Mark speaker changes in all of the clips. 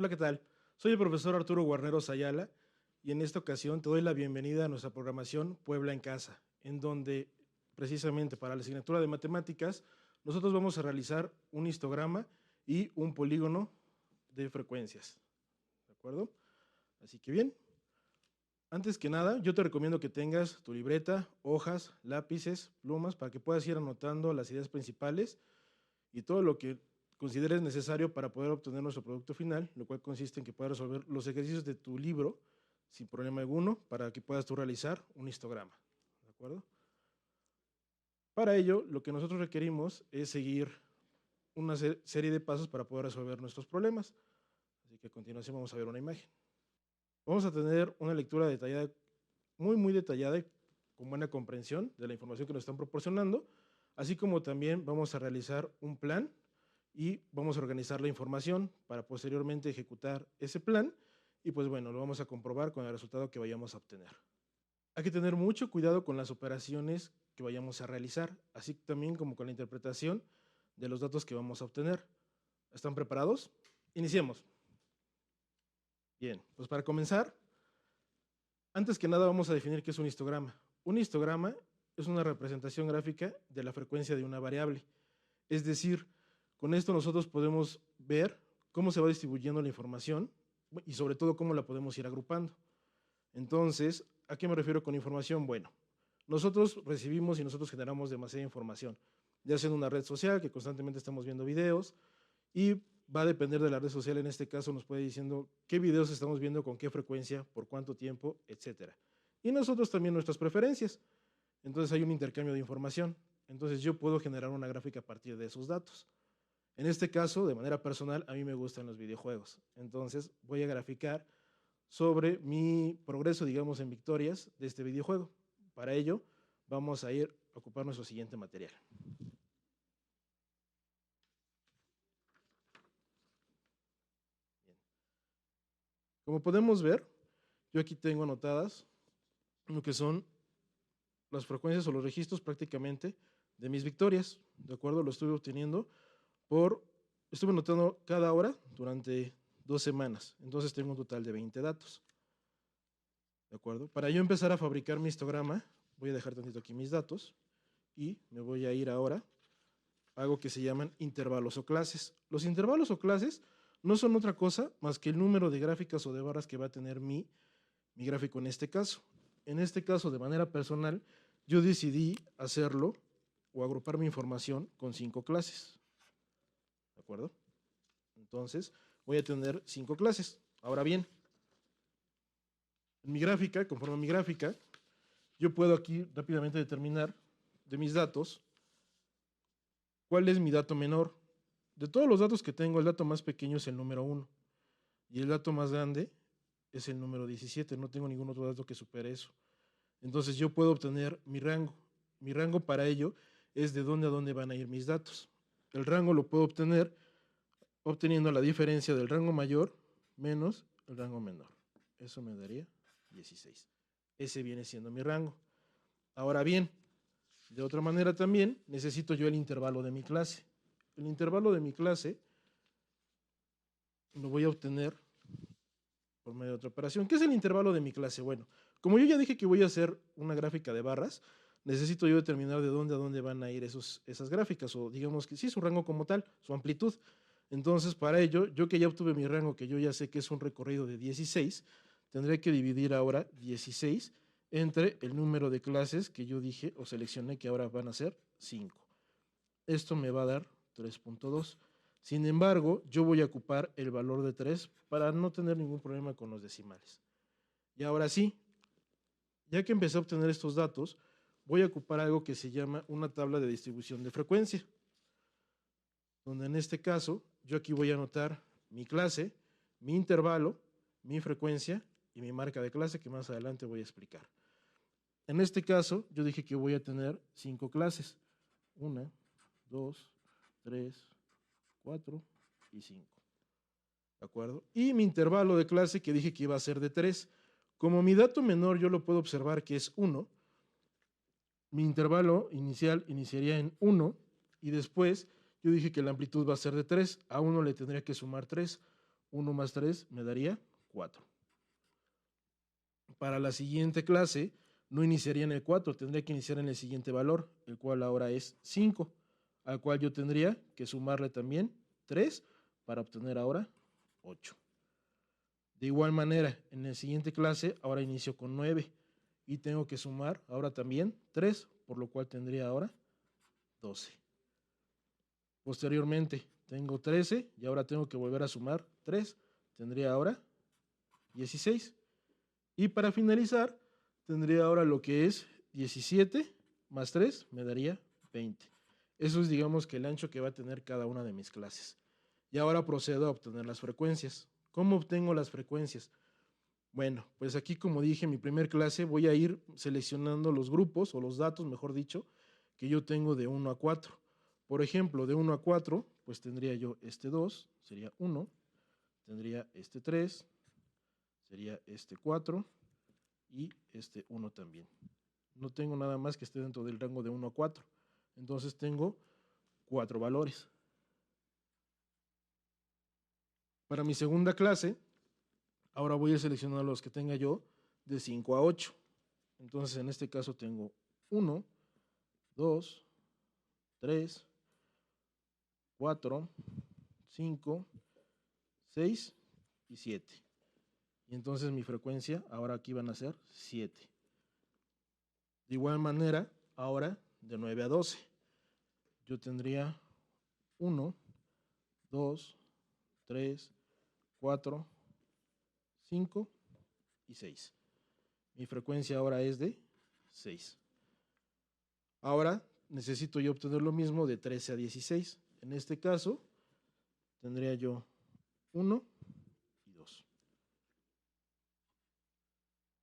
Speaker 1: Hola, ¿qué tal? Soy el profesor Arturo Guarneros Ayala y en esta ocasión te doy la bienvenida a nuestra programación Puebla en Casa, en donde precisamente para la asignatura de matemáticas nosotros vamos a realizar un histograma y un polígono de frecuencias, ¿de acuerdo? Así que bien, antes que nada yo te recomiendo que tengas tu libreta, hojas, lápices, plumas para que puedas ir anotando las ideas principales y todo lo que consideres necesario para poder obtener nuestro producto final, lo cual consiste en que puedas resolver los ejercicios de tu libro sin problema alguno para que puedas tú realizar un histograma, ¿de acuerdo? Para ello, lo que nosotros requerimos es seguir una serie de pasos para poder resolver nuestros problemas. Así que a continuación vamos a ver una imagen. Vamos a tener una lectura detallada, muy detallada y con buena comprensión de la información que nos están proporcionando, así como también vamos a realizar un plan y vamos a organizar la información para posteriormente ejecutar ese plan y pues bueno, lo vamos a comprobar con el resultado que vayamos a obtener. Hay que tener mucho cuidado con las operaciones que vayamos a realizar, así también como con la interpretación de los datos que vamos a obtener. ¿Están preparados? Iniciemos. Bien, pues para comenzar, antes que nada vamos a definir qué es un histograma. Un histograma es una representación gráfica de la frecuencia de una variable. Es decir, con esto nosotros podemos ver cómo se va distribuyendo la información y sobre todo cómo la podemos ir agrupando. Entonces, ¿a qué me refiero con información? Bueno, nosotros recibimos y nosotros generamos demasiada información, ya sea en una red social que constantemente estamos viendo videos y va a depender de la red social, en este caso nos puede diciendo qué videos estamos viendo, con qué frecuencia, por cuánto tiempo, etcétera. Y nosotros también nuestras preferencias. Entonces hay un intercambio de información. Entonces yo puedo generar una gráfica a partir de esos datos. En este caso, de manera personal, a mí me gustan los videojuegos. Entonces voy a graficar sobre mi progreso, digamos, en victorias de este videojuego. Para ello, vamos a ir a ocupar nuestro siguiente material. Bien. Como podemos ver, yo aquí tengo anotadas lo que son las frecuencias o los registros prácticamente de mis victorias, ¿de acuerdo? Lo estuve obteniendo estuve anotando cada hora durante 2 semanas, entonces tengo un total de 20 datos, ¿de acuerdo? Para yo empezar a fabricar mi histograma, voy a dejar tantito aquí mis datos y me voy a ir ahora a algo que se llaman intervalos o clases. Los intervalos o clases no son otra cosa más que el número de gráficas o de barras que va a tener mi gráfico en este caso. En este caso, de manera personal, yo decidí hacerlo o agrupar mi información con 5 clases. ¿De acuerdo? Entonces, voy a tener 5 clases. Ahora bien, en mi gráfica, conforme a mi gráfica, yo puedo aquí rápidamente determinar de mis datos cuál es mi dato menor. De todos los datos que tengo, el dato más pequeño es el número 1 y el dato más grande es el número 17. No tengo ningún otro dato que supere eso. Entonces yo puedo obtener mi rango. Mi rango para ello es de dónde a dónde van a ir mis datos. El rango lo puedo obtener obteniendo la diferencia del rango mayor menos el rango menor. Eso me daría 16. Ese viene siendo mi rango. Ahora bien, de otra manera también necesito yo el intervalo de mi clase. El intervalo de mi clase lo voy a obtener por medio de otra operación. ¿Qué es el intervalo de mi clase? Bueno, como yo ya dije que voy a hacer una gráfica de barras, necesito yo determinar de dónde a dónde van a ir esas gráficas, o digamos que sí, su rango como tal, su amplitud. Entonces, para ello, yo que ya obtuve mi rango, que yo ya sé que es un recorrido de 16, tendré que dividir ahora 16 entre el número de clases que yo dije o seleccioné que ahora van a ser 5. Esto me va a dar 3.2. Sin embargo, yo voy a ocupar el valor de 3 para no tener ningún problema con los decimales. Y ahora sí, ya que empecé a obtener estos datos, voy a ocupar algo que se llama una tabla de distribución de frecuencia, donde en este caso yo aquí voy a anotar mi clase, mi intervalo, mi frecuencia y mi marca de clase, que más adelante voy a explicar. En este caso, yo dije que voy a tener 5 clases. 1, 2, 3, 4 y 5. ¿De acuerdo? Y mi intervalo de clase que dije que iba a ser de 3. Como mi dato menor yo lo puedo observar que es 1, mi intervalo inicial iniciaría en 1 y después yo dije que la amplitud va a ser de 3. A 1 le tendría que sumar 3. 1 más 3 me daría 4. Para la siguiente clase no iniciaría en el 4, tendría que iniciar en el siguiente valor, el cual ahora es 5, al cual yo tendría que sumarle también 3 para obtener ahora 8. De igual manera, en la siguiente clase ahora inicio con 9 y tengo que sumar ahora también 3, por lo cual tendría ahora 12. Posteriormente tengo 13 y ahora tengo que volver a sumar 3, tendría ahora 16. Y para finalizar, tendría ahora lo que es 17 más 3 me daría 20. Eso es, digamos, que el ancho que va a tener cada una de mis clases. Y ahora procedo a obtener las frecuencias. ¿Cómo obtengo las frecuencias? Bueno, pues aquí, como dije, en mi primer clase voy a ir seleccionando los grupos, o los datos, mejor dicho, que yo tengo de 1 a 4. Por ejemplo, de 1 a 4, pues tendría yo este 2, sería 1, tendría este 3, sería este 4 y este 1 también. No tengo nada más que esté dentro del rango de 1 a 4. Entonces tengo 4 valores. Para mi segunda clase, ahora voy a seleccionar los que tenga yo de 5 a 8. Entonces en este caso tengo 1, 2, 3, 4, 5, 6 y 7. Y entonces mi frecuencia ahora aquí van a ser 7. De igual manera, ahora de 9 a 12. Yo tendría 1, 2, 3, 4, 5 y 6. Mi frecuencia ahora es de 6. Ahora necesito yo obtener lo mismo de 13 a 16. En este caso, tendría yo 1 y 2.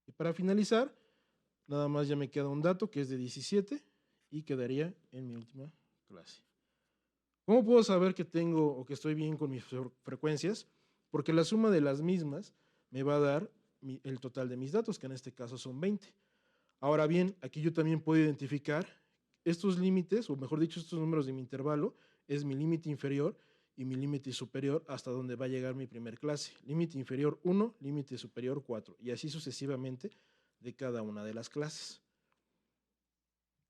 Speaker 1: Y para finalizar, nada más ya me queda un dato que es de 17 y quedaría en mi última clase. ¿Cómo puedo saber que tengo o que estoy bien con mis frecuencias? Porque la suma de las mismas me va a dar el total de mis datos, que en este caso son 20. Ahora bien, aquí yo también puedo identificar estos límites, o mejor dicho, estos números de mi intervalo, es mi límite inferior y mi límite superior hasta donde va a llegar mi primer clase. Límite inferior 1, límite superior 4, y así sucesivamente de cada una de las clases.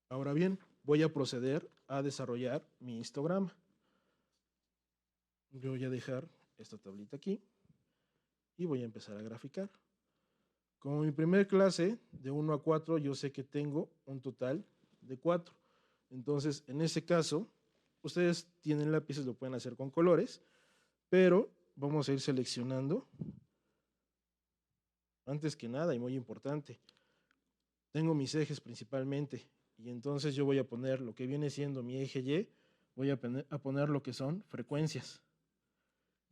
Speaker 1: Ahora bien, voy a proceder a desarrollar mi histograma. Yo voy a dejar esta tablita aquí y voy a empezar a graficar. Como mi primer clase de 1 a 4, yo sé que tengo un total de 4. Entonces, en ese caso, ustedes tienen lápices, lo pueden hacer con colores, pero vamos a ir seleccionando. Antes que nada, y muy importante, tengo mis ejes principalmente, y entonces yo voy a poner lo que viene siendo mi eje Y, voy a poner lo que son frecuencias.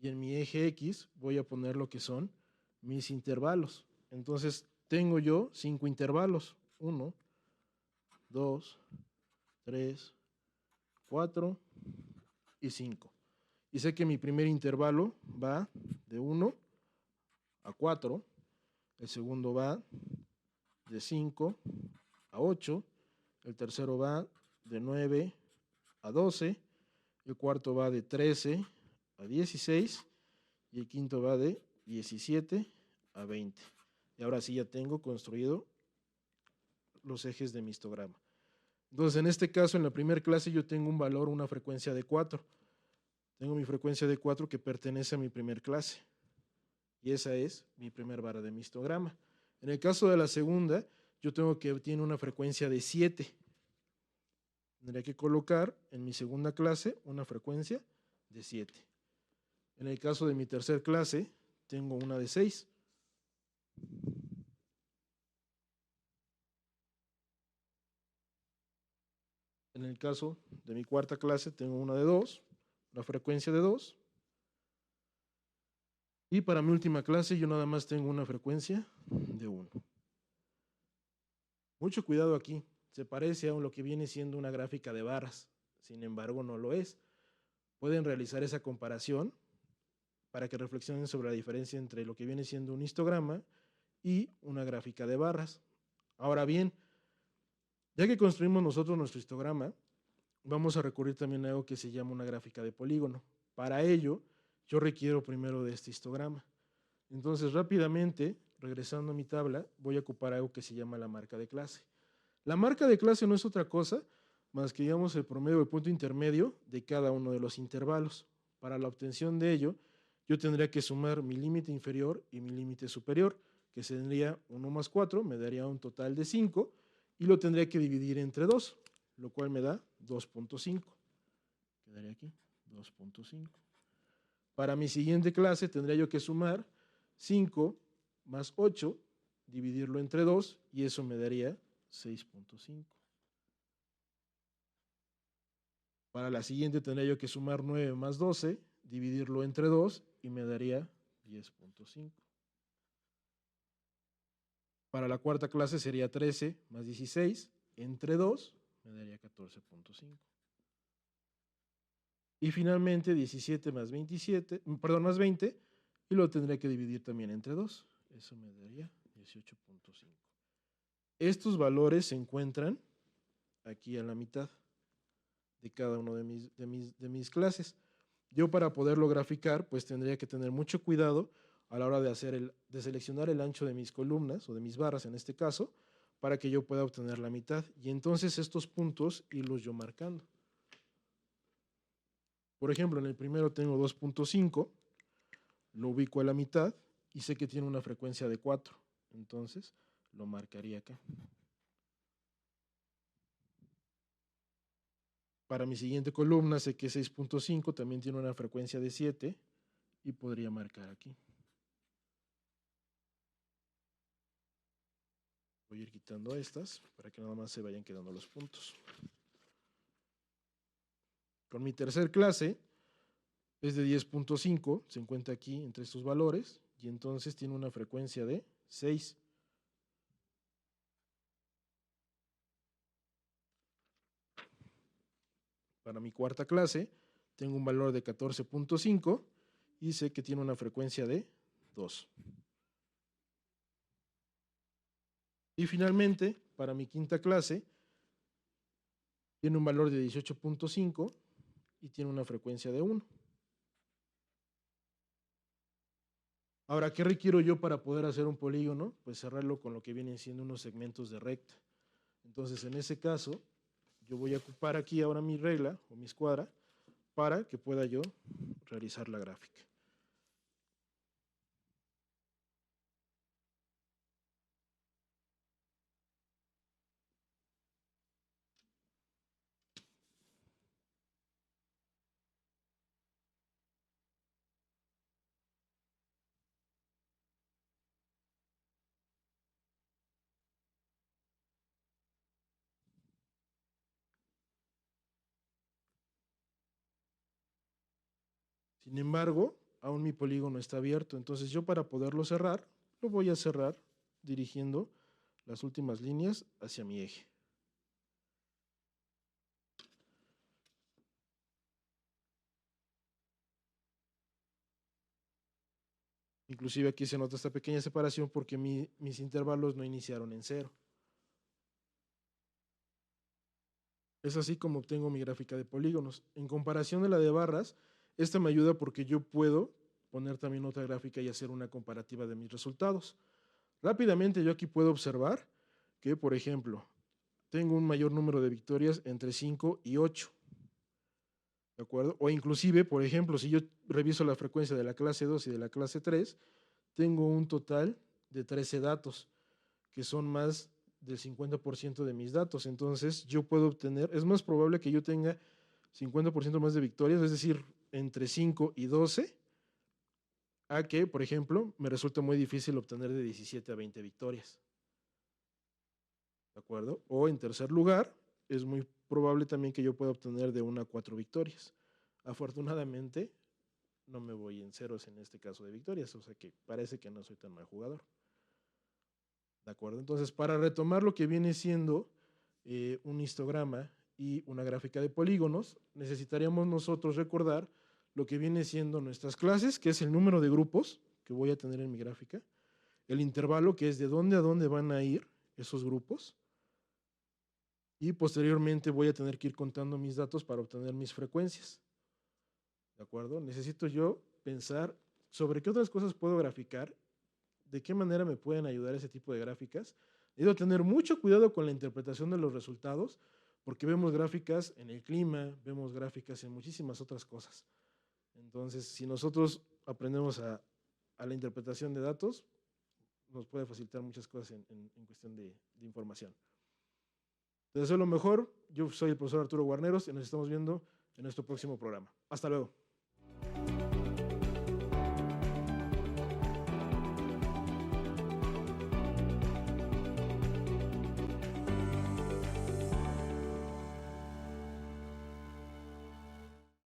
Speaker 1: Y en mi eje X voy a poner lo que son mis intervalos. Entonces tengo yo 5 intervalos. 1, 2, 3, 4 y 5. Y sé que mi primer intervalo va de 1 a 4. El segundo va de 5 a 8. El tercero va de 9 a 12. El cuarto va de 13 a 16. Y el quinto va de 17 a 20. Y ahora sí ya tengo construido los ejes de mi histograma. Entonces, en este caso, en la primera clase yo tengo un valor, una frecuencia de 4. Tengo mi frecuencia de 4 que pertenece a mi primer clase. Y esa es mi primer vara de mi histograma. En el caso de la segunda, yo tengo que tiene una frecuencia de 7. Tendría que colocar en mi segunda clase una frecuencia de 7. En el caso de mi tercer clase, tengo una de 6. En el caso de mi cuarta clase, tengo una de 2, una frecuencia de 2. Y para mi última clase, yo nada más tengo una frecuencia de 1. Mucho cuidado aquí. Se parece a lo que viene siendo una gráfica de barras. Sin embargo, no lo es. Pueden realizar esa comparación para que reflexionen sobre la diferencia entre lo que viene siendo un histograma y una gráfica de barras. Ahora bien, ya que construimos nosotros nuestro histograma, vamos a recurrir también a algo que se llama una gráfica de polígono. Para ello, yo requiero primero de este histograma. Entonces, rápidamente, regresando a mi tabla, voy a ocupar algo que se llama la marca de clase. La marca de clase no es otra cosa más que, digamos, el promedio del punto intermedio de cada uno de los intervalos. Para la obtención de ello, yo tendría que sumar mi límite inferior y mi límite superior, que sería 1 más 4, me daría un total de 5, y lo tendría que dividir entre 2, lo cual me da 2.5. Quedaría aquí, 2.5. Para mi siguiente clase tendría yo que sumar 5 más 8, dividirlo entre 2, y eso me daría 6.5. Para la siguiente tendría yo que sumar 9 más 12, dividirlo entre 2, y me daría 10.5. Para la cuarta clase sería 13 más 16, entre 2, me daría 14.5. Y finalmente 17 más 27, perdón, más 20, y lo tendré que dividir también entre 2. Eso me daría 18.5. Estos valores se encuentran aquí a la mitad de cada uno de mis clases. Yo, para poderlo graficar, pues tendría que tener mucho cuidado a la hora de seleccionar el ancho de mis columnas o de mis barras en este caso, para que yo pueda obtener la mitad. Y entonces estos puntos irlos yo marcando. Por ejemplo, en el primero tengo 2.5, lo ubico a la mitad y sé que tiene una frecuencia de 4. Entonces lo marcaría acá. Para mi siguiente columna sé que 6.5 también tiene una frecuencia de 7 y podría marcar aquí. Voy a ir quitando estas para que nada más se vayan quedando los puntos. Con mi tercer clase es de 10.5, se encuentra aquí entre estos valores, y entonces tiene una frecuencia de 6. Para mi cuarta clase tengo un valor de 14.5 y sé que tiene una frecuencia de 2. Y finalmente, para mi quinta clase, tiene un valor de 18.5 y tiene una frecuencia de 1. Ahora, ¿qué requiero yo para poder hacer un polígono? Pues cerrarlo con lo que vienen siendo unos segmentos de recta. Entonces, en ese caso, yo voy a ocupar aquí ahora mi regla o mi escuadra para que pueda yo realizar la gráfica. Sin embargo, aún mi polígono está abierto, entonces yo, para poderlo cerrar, lo voy a cerrar dirigiendo las últimas líneas hacia mi eje. Inclusive aquí se nota esta pequeña separación porque mis intervalos no iniciaron en 0. Es así como obtengo mi gráfica de polígonos. En comparación de la de barras, esta me ayuda porque yo puedo poner también otra gráfica y hacer una comparativa de mis resultados. Rápidamente yo aquí puedo observar que, por ejemplo, tengo un mayor número de victorias entre 5 y 8. ¿De acuerdo? O inclusive, por ejemplo, si yo reviso la frecuencia de la clase 2 y de la clase 3, tengo un total de 13 datos, que son más del 50% de mis datos. Entonces, yo puedo obtener, es más probable que yo tenga 50% más de victorias, es decir, entre 5 y 12, a que, por ejemplo, me resulta muy difícil obtener de 17 a 20 victorias. ¿De acuerdo? O en tercer lugar, es muy probable también que yo pueda obtener de 1 a 4 victorias. Afortunadamente, no me voy en ceros en este caso de victorias, o sea que parece que no soy tan mal jugador. ¿De acuerdo? Entonces, para retomar lo que viene siendo un histograma y una gráfica de polígonos, necesitaríamos nosotros recordar lo que viene siendo nuestras clases, que es el número de grupos que voy a tener en mi gráfica, el intervalo, que es de dónde a dónde van a ir esos grupos, y posteriormente voy a tener que ir contando mis datos para obtener mis frecuencias. ¿De acuerdo? Necesito yo pensar sobre qué otras cosas puedo graficar, de qué manera me pueden ayudar ese tipo de gráficas. Debo tener mucho cuidado con la interpretación de los resultados, porque vemos gráficas en el clima, vemos gráficas en muchísimas otras cosas. Entonces, si nosotros aprendemos a la interpretación de datos, nos puede facilitar muchas cosas en cuestión de información. Te deseo lo mejor. Yo soy el profesor Arturo Guarneros y nos estamos viendo en nuestro próximo programa. Hasta luego.